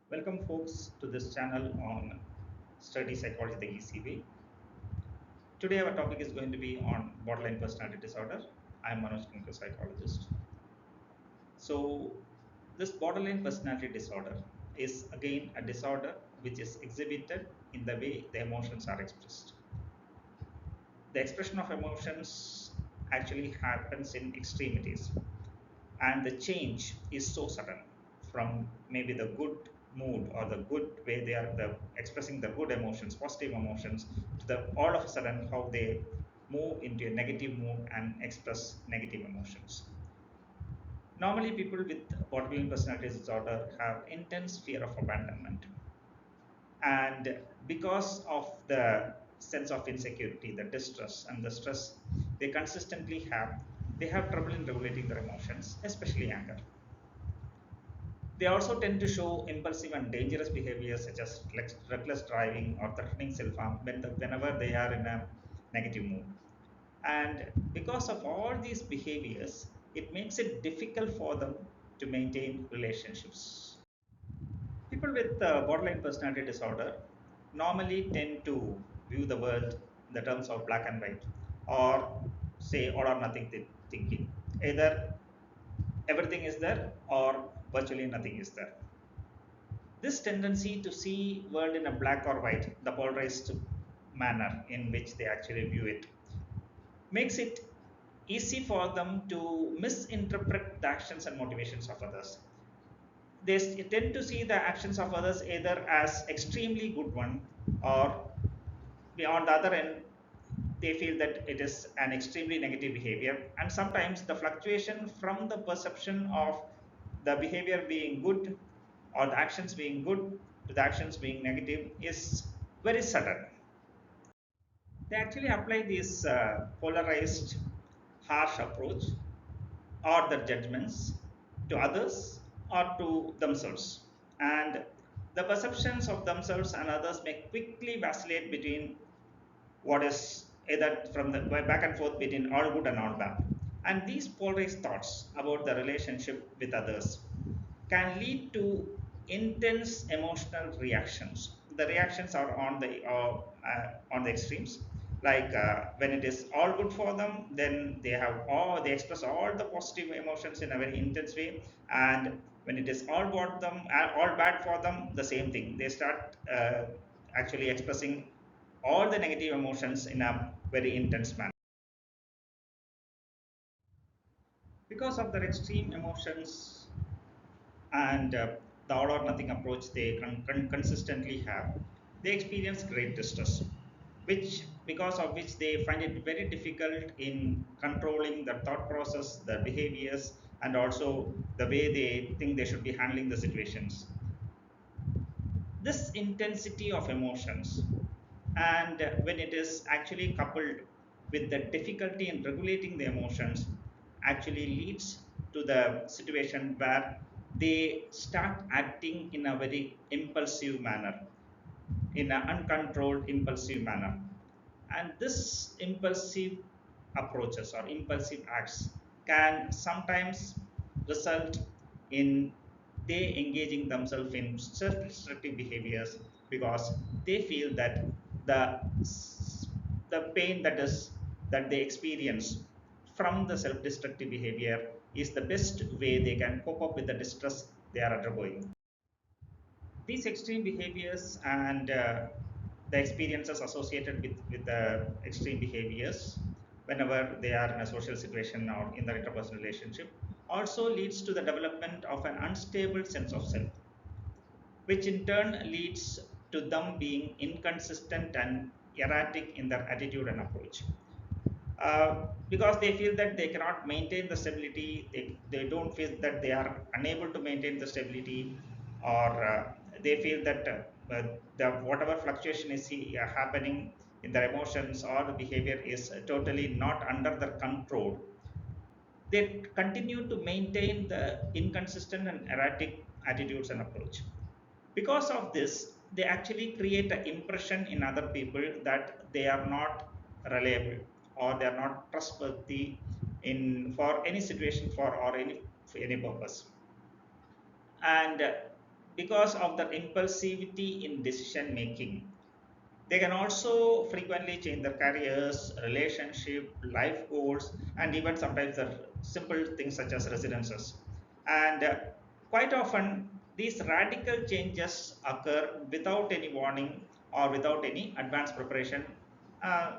Welcome, folks, to this channel on Study Psychology the Easy Way. Today, our topic is going to be on borderline personality disorder. I am Manoj, clinical psychologist. So, this borderline personality disorder is again a disorder which is exhibited in the way the emotions are expressed. The expression of emotions actually happens in extremities, and the change is so sudden from maybe the good mood or the good way they are expressing the good emotions, positive emotions, to the all of a sudden how they move into a negative mood and express negative emotions. Normally, people with borderline personality disorder have intense fear of abandonment, and because of the sense of insecurity, the distress and the stress they consistently have, they have trouble in regulating their emotions, especially anger. They also tend to show impulsive and dangerous behaviors such as reckless driving or threatening self-harm whenever they are in a negative mood. And because of all these behaviors, it makes it difficult for them to maintain relationships. People with borderline personality disorder normally tend to view the world in the terms of black and white, or say all or nothing thinking. Either everything is there or virtually nothing is there. This tendency to see world in a black or white, the polarized manner in which they actually view it, makes it easy for them to misinterpret the actions and motivations of others. They tend to see the actions of others either as extremely good one, or on the other end they feel that it is an extremely negative behavior. And sometimes the fluctuation from the perception of the behavior being good or the actions being good to the actions being negative is very sudden. They actually apply this polarized harsh approach or their judgments to others or to themselves, and the perceptions of themselves and others may quickly vacillate between what is either from the back and forth between all good and all bad. And these polarized thoughts about the relationship with others can lead to intense emotional reactions. The reactions are on the extremes. Like when it is all good for them, then they express all the positive emotions in a very intense way. And when it is all bad for them, the same thing. They start actually expressing all the negative emotions in a very intense manner. Because of their extreme emotions and the all or nothing approach they consistently have, they experience great distress, which because of which they find it very difficult in controlling the thought process, the behaviors, and also the way they think they should be handling the situations. This intensity of emotions, and when it is actually coupled with the difficulty in regulating the emotions, actually leads to the situation where they start acting in a very impulsive manner, in an uncontrolled impulsive manner. And this impulsive approaches or impulsive acts can sometimes result in they engaging themselves in self-destructive behaviors, because they feel that the the pain that they experience from the self-destructive behavior is the best way they can cope up with the distress they are undergoing. These extreme behaviors and the experiences associated with the extreme behaviors whenever they are in a social situation or in the interpersonal relationship also leads to the development of an unstable sense of self, which in turn leads to them being inconsistent and erratic in their attitude and approach. Because they feel that they cannot maintain the stability, they don't feel that they are unable to maintain the stability, or they feel that the whatever fluctuation is happening in their emotions or the behavior is totally not under their control. They continue to maintain the inconsistent and erratic attitudes and approach. Because of this, they actually create an impression in other people that they are not reliable or they are not trustworthy in for any situation for or any purpose. And because of the impulsivity in decision making. They can also frequently change their careers, relationship, life goals, and even sometimes the simple things such as residences. And quite often, these radical changes occur without any warning or without any advanced preparation, uh,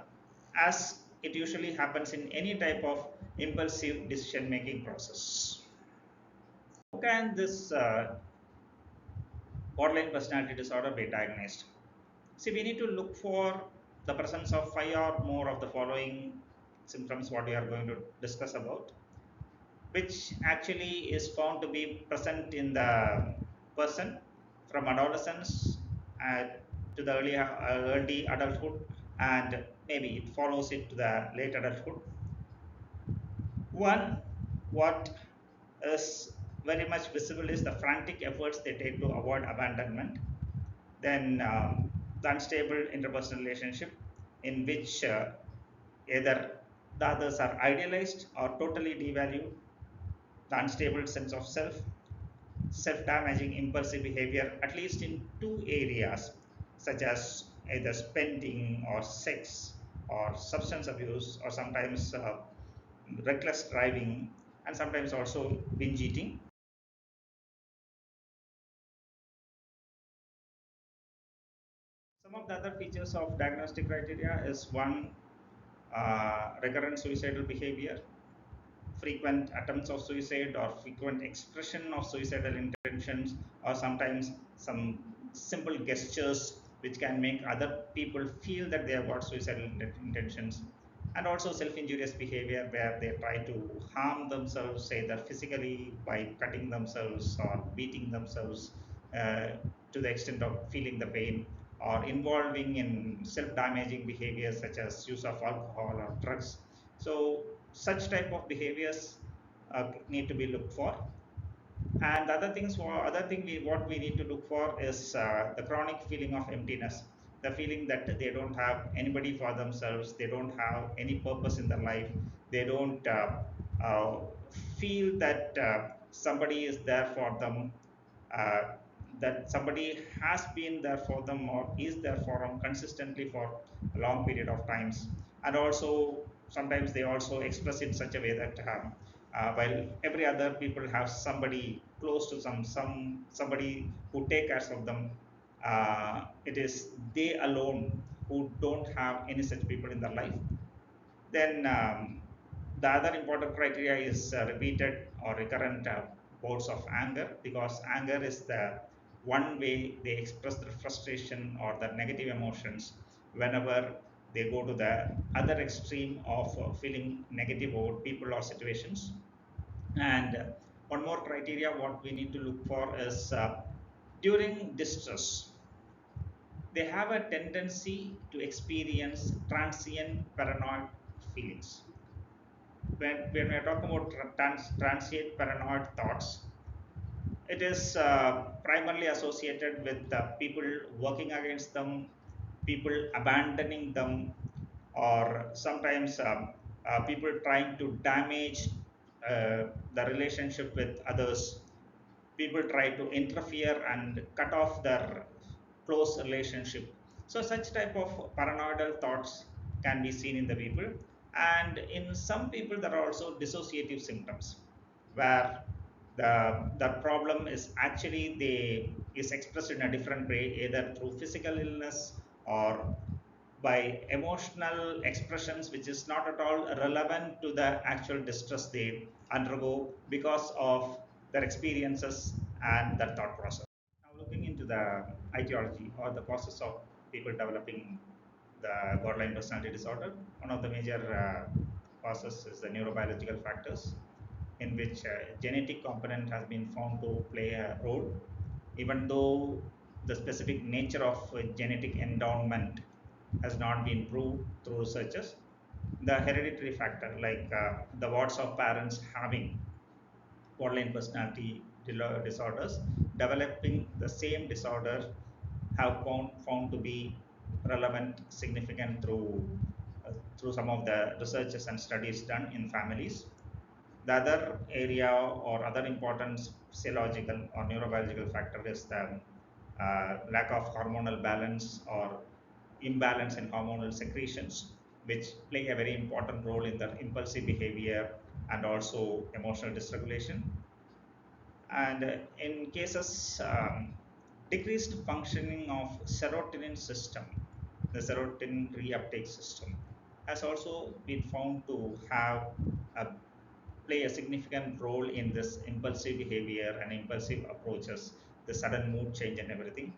as it usually happens in any type of impulsive decision making process. How can this borderline personality disorder be diagnosed? See, we need to look for the presence of five or more of the following symptoms, what we are going to discuss about, which actually is found to be present in the person from adolescence uh, to the early adulthood, and maybe it follows it to the late adulthood. One, what is very much visible is the frantic efforts they take to avoid abandonment. Then the unstable interpersonal relationship in which either the others are idealized or totally devalued, the unstable sense of self, self-damaging impulsive behavior, at least in two areas, such as either spending or sex or substance abuse, or sometimes reckless driving, and sometimes also binge eating. Some of the other features of diagnostic criteria is one, recurrent suicidal behavior, frequent attempts of suicide or frequent expression of suicidal intentions, or sometimes some simple gestures which can make other people feel that they have got suicidal intentions, and also self-injurious behavior where they try to harm themselves either physically by cutting themselves or beating themselves, uh, to the extent of feeling the pain, or involving in self-damaging behaviors such as use of alcohol or drugs. So such type of behaviors need to be looked for. And the other things, other thing what we need to look for is the chronic feeling of emptiness, the feeling that they don't have anybody for themselves, they don't have any purpose in their life, they don't uh, feel that somebody is there for them, uh, that somebody has been there for them or is there for them consistently for a long period of times. And also sometimes they also express it such a way that while every other people have somebody close to somebody who take care of them, it is they alone who don't have any such people in their life. Then the other important criteria is repeated or recurrent bouts of anger, because anger is the one way they express their frustration or their negative emotions whenever they go to the other extreme of feeling negative about people or situations. And one more criteria what we need to look for is during distress, they have a tendency to experience transient paranoid feelings. When we're talking about transient paranoid thoughts, it is primarily associated with people working against them, people abandoning them, or sometimes people trying to damage the relationship with others. People try to interfere and cut off their close relationship. So such type of paranoidal thoughts can be seen in the people. And in some people there are also dissociative symptoms where the problem is actually they is expressed in a different way, either through physical illness or by emotional expressions which is not at all relevant to the actual distress they undergo because of their experiences and their thought process. Now, looking into the etiology or the causes of people developing the borderline personality disorder, one of the major causes is the neurobiological factors, in which genetic component has been found to play a role, even though the specific nature of genetic endowment has not been proved through researchers. The hereditary factor, like the wards of parents having borderline personality disorders, developing the same disorder have found to be relevant, significant through some of the researches and studies done in families. The other area or other important physiological or neurobiological factor is the lack of hormonal balance or imbalance in hormonal secretions, which play a very important role in the impulsive behavior and also emotional dysregulation. And in cases, decreased functioning of serotonin system, the serotonin reuptake system, has also been found to have a, play a significant role in this impulsive behavior and impulsive approaches, the sudden mood change and everything.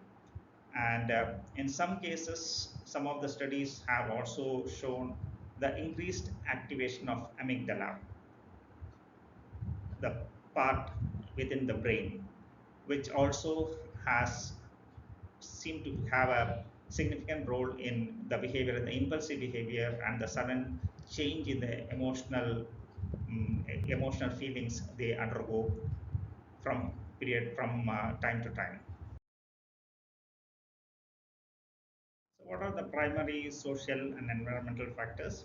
And in some cases, some of the studies have also shown the increased activation of amygdala, the part within the brain, which also has seemed to have a significant role in the behavior, the impulsive behavior, and the sudden change in the emotional feelings they undergo from time to time. So, what are the primary social and environmental factors?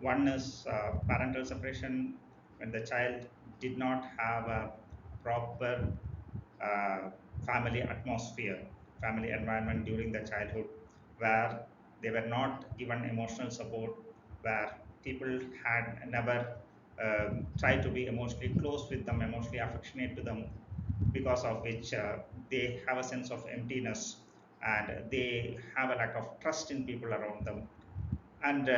One is parental separation, when the child did not have a proper uh, family atmosphere, family environment during the childhood, where they were not given emotional support, where people had never tried to be emotionally close with them, emotionally affectionate to them, because of which they have a sense of emptiness and they have a lack of trust in people around them. And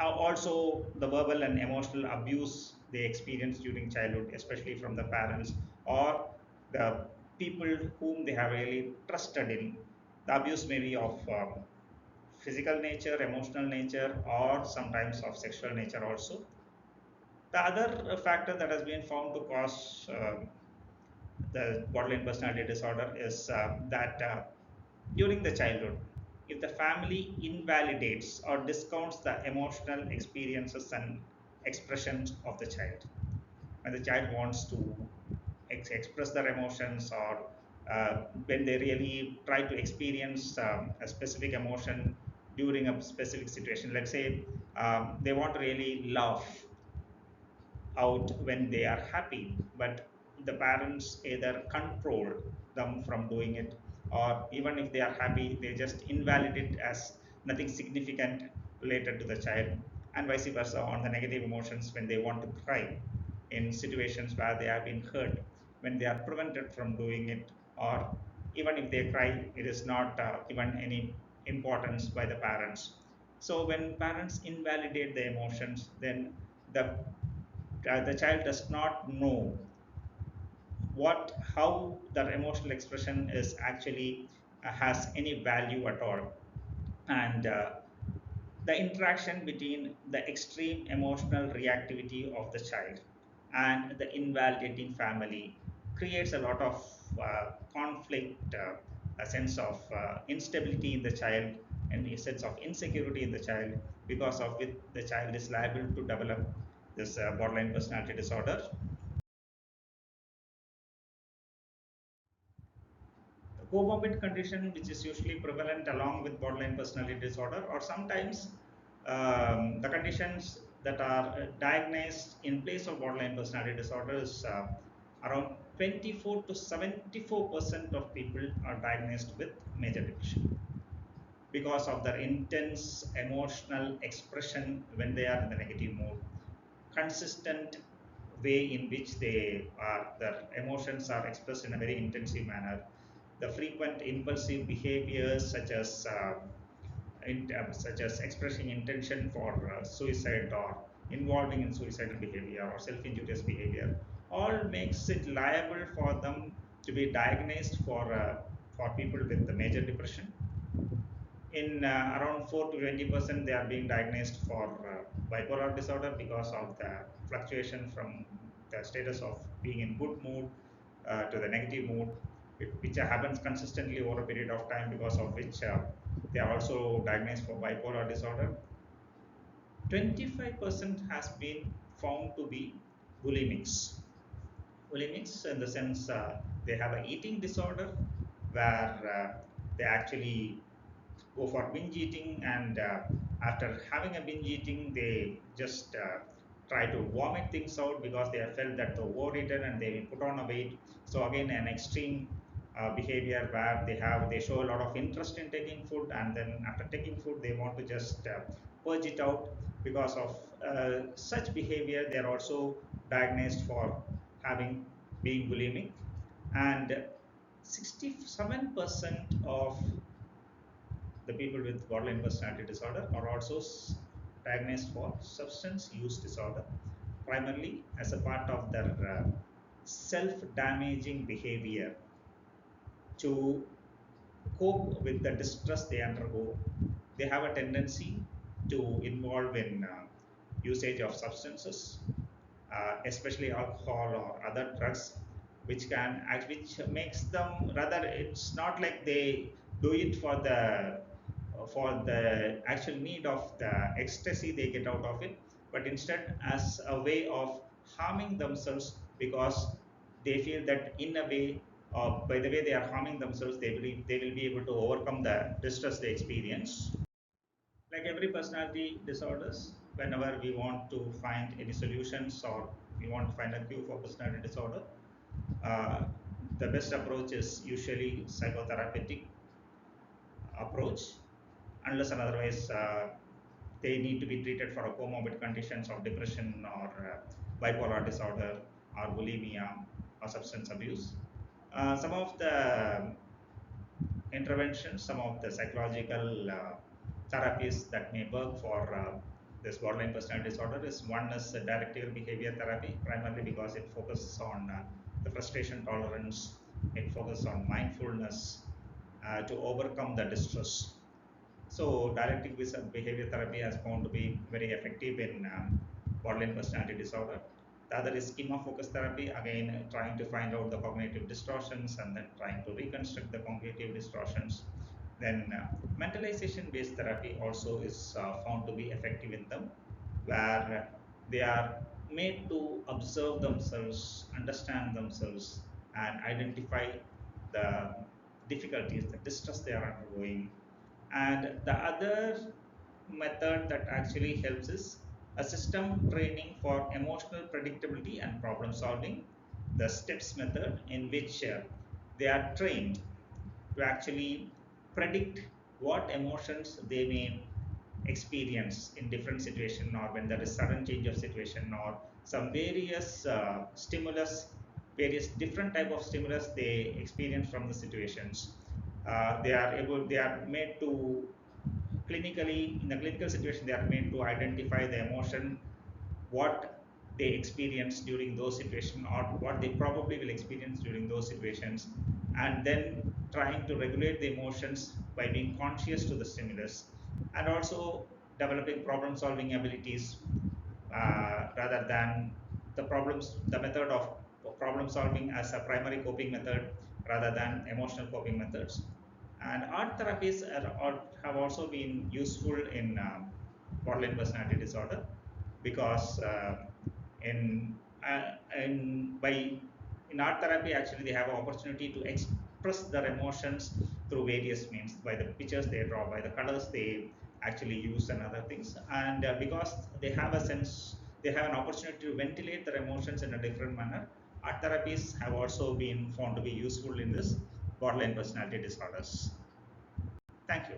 also the verbal and emotional abuse they experience during childhood, especially from the parents or the people whom they have really trusted in. The abuse may be of physical nature, emotional nature, or sometimes of sexual nature also. The other factor that has been found to cause the borderline personality disorder is that during the childhood, if the family invalidates or discounts the emotional experiences and expressions of the child, when the child wants to express their emotions, or when they really try to experience a specific emotion during a specific situation, let's say they want to really laugh out when they are happy, but the parents either control them from doing it, or even if they are happy, they just invalidate it as nothing significant related to the child, and vice versa on the negative emotions when they want to cry in situations where they have been hurt, when they are prevented from doing it, or even if they cry, it is not given any importance by the parents. So when parents invalidate the emotions, then the child does not know what how their emotional expression is actually has any value at all. And the interaction between the extreme emotional reactivity of the child and the invalidating family creates a lot of conflict, a sense of instability in the child, and a sense of insecurity in the child, because of which the child is liable to develop this borderline personality disorder. The comorbid condition, which is usually prevalent along with borderline personality disorder, or sometimes the conditions that are diagnosed in place of borderline personality disorder is around 24 to 74% of people are diagnosed with major depression because of their intense emotional expression when they are in the negative mood, consistent way in which their emotions are expressed in a very intensive manner, the frequent impulsive behaviors such as expressing intention for suicide or involving in suicidal behavior or self-injurious behavior, all makes it liable for them to be diagnosed for people with the major depression. In around 4 to 20%, they are being diagnosed for bipolar disorder because of the fluctuation from the status of being in good mood to the negative mood, which happens consistently over a period of time, because of which they are also diagnosed for bipolar disorder. 25% has been found to be bulimics. Bulimics in the sense they have an eating disorder where they actually go for binge eating, and after having a binge eating, they just try to vomit things out because they have felt that they overeaten and they put on a weight. So again, an extreme behavior where they show a lot of interest in taking food, and then after taking food they want to just purge it out. Because of such behavior, they are also diagnosed for having being bulimic. And 67% of the people with borderline personality disorder are also diagnosed for substance use disorder, primarily as a part of their self-damaging behavior to cope with the distress they undergo. They have a tendency to involve in usage of substances, especially alcohol or other drugs, which makes them, rather it's not like they do it for the actual need of the ecstasy they get out of it, but instead as a way of harming themselves, because they feel that in a way, by the way they are harming themselves, they believe they will be able to overcome the distress they experience. Like every personality disorders, whenever we want to find any solutions or we want to find a cure for personality disorder, uh, the best approach is usually psychotherapeutic approach, unless and otherwise they need to be treated for a comorbid conditions of depression or bipolar disorder or bulimia or substance abuse. Some of the interventions, some of the psychological therapies that may work for this borderline personality disorder is, one is directive behavior therapy, primarily because it focuses on the frustration tolerance, it focuses on mindfulness to overcome the distress. So dialectic behavior therapy has found to be very effective in borderline personality disorder. The other is schema focus therapy, again trying to find out the cognitive distortions and then trying to reconstruct the cognitive distortions. Then mentalization based therapy also is found to be effective in them, where they are made to observe themselves, understand themselves, and identify the difficulties, the distress they are undergoing. And the other method that actually helps is a system training for emotional predictability and problem solving, the STEPS method, in which they are trained to actually predict what emotions they may experience in different situation, or when there is sudden change of situation or some various stimulus, various different type of stimulus they experience from the situations. They are made to clinically, in a clinical situation, they are made to identify the emotion, what they experience during those situations or what they probably will experience during those situations, and then trying to regulate the emotions by being conscious to the stimulus, and also developing problem solving abilities, rather than the method of problem solving as a primary coping method rather than emotional coping methods. And art therapies have also been useful in borderline personality disorder, because in in by in art therapy actually they have an opportunity to express their emotions through various means, by the pictures they draw, by the colors they actually use and other things. And because they have a sense, they have an opportunity to ventilate their emotions in a different manner, art therapies have also been found to be useful in this borderline personality disorders. Thank you.